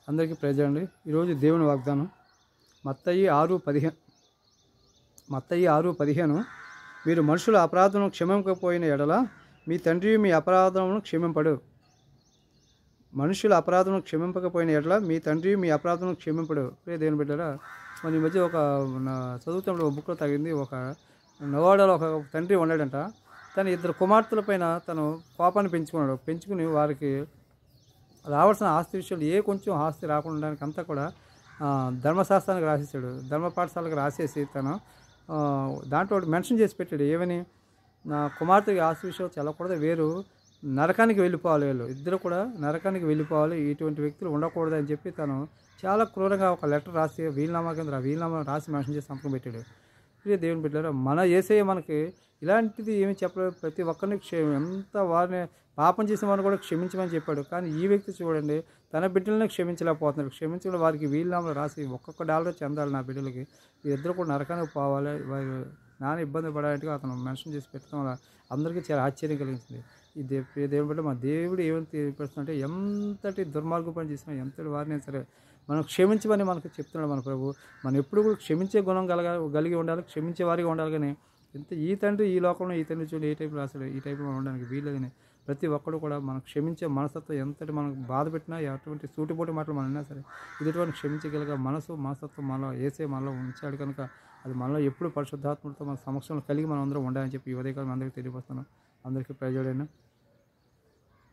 అందరికీ ప్రైజ్. ఈరోజు దేవుని వాగ్దానం మత్తయి 6:15 మీరు మనుషుల అపరాధమును క్షమింపకపోయిన ఎడల మీ తండ్రి మీ అపరాధమును క్షమింపడు. మనుషుల అపరాధమును క్షమింపకపోయిన ఎడల మీ తండ్రి మీ అపరాధమును క్షమింపడు. దేవుని బిడ్డలారా, మన ఈ మధ్య చదువుతున్నప్పుడు ఒక బుక్లో తగింది. ఒక నవాడాలో ఒక తండ్రి ఉన్నాడంట. తన 2 కుమార్తెల పైన తను కోపాన్ని పెంచుకుని వారికి రావాల్సిన ఆస్తి విషయంలో కొంచెం ఆస్తి రాకుండా అంతా కూడా ధర్మశాస్త్రానికి రాసేసాడు. ధర్మ పాఠశాలకు రాసేసి తను దాంట్లో మెన్షన్ చేసి పెట్టాడు. ఏమని? నా కుమార్తెకి ఆస్తి విషయం చెల్లకూడదు, వేరు నరకానికి వెళ్ళిపోవాలి, వీళ్ళు ఇద్దరు కూడా నరకానికి వెళ్ళిపోవాలి, ఇటువంటి వ్యక్తులు ఉండకూడదు అని చెప్పి తను చాలా క్రూరంగా ఒక లెటర్ రాసి వీలునామా కింద వీలునామా రాసి మెన్షన్ చేసి సంతకం పెట్టాడు. దేవుని బిడ్డలారా, మన యేసయ్య మనకి ఇలాంటిది ఏమి చెప్పలేదు. ప్రతి ఒక్కరిని ఎంత వారిని పాపం చేసిన వారిని కూడా క్షమించమని చెప్పాడు. కానీ ఈ వ్యక్తి చూడండి, తన బిడ్డలను క్షమించలేకపోతున్నాడు. క్షమించడం వారికి వీలునామాలు రాసి $1 చెందాలి నా బిడ్డలకి, వీరిద్దరు కూడా నరకానికి పోవాలి, వారు నాన్న ఇబ్బంది పడాలంటే అతను మెన్షన్ చేసి పెట్టడం వల్ల అందరికీ చాలా ఆశ్చర్యం కలిగించింది. ఈ దేవుని బిడ్డ మా దేవుడు ఏమని తెలియపరుస్తుందంటే, ఎంతటి దుర్మార్గం పని చేసినా ఎంతటి వారిని సరే మనం క్షమించమని మనకు చెప్తున్నాడు మన ప్రభు. మనం ఎప్పుడు కూడా క్షమించే గుణం కలిగి ఉండాలి, క్షమించే వారిగా ఉండాలి. కానీ ఈ తండ్రి ఈ లోకంలో ఈ తండ్రి చూడండి ఏ టైపు రాశాడు, ఈ టైపు మనం ఉండడానికి వీలేదని ప్రతి ఒక్కరు కూడా మనం క్షమించే మనస్తత్వం ఎంతటి మనకు బాధ పెట్టినా ఎటువంటి సూటిపోటి మాటలు మనం అయినా సరే ఎదుటివాడిని క్షమించగలిగే మనస్తత్వం మనలో యేసయ్య మనలో ఉంచాడు కనుక అది మనలో ఎప్పుడు పరిశుద్ధాత్మతో మన సమక్షంలో కలిగి మనం అందరం ఉండాలని చెప్పి ఈ ఉదయకాలం అందరికీ తెలియపరుస్తున్నాం. అందరికీ ప్రైజ్.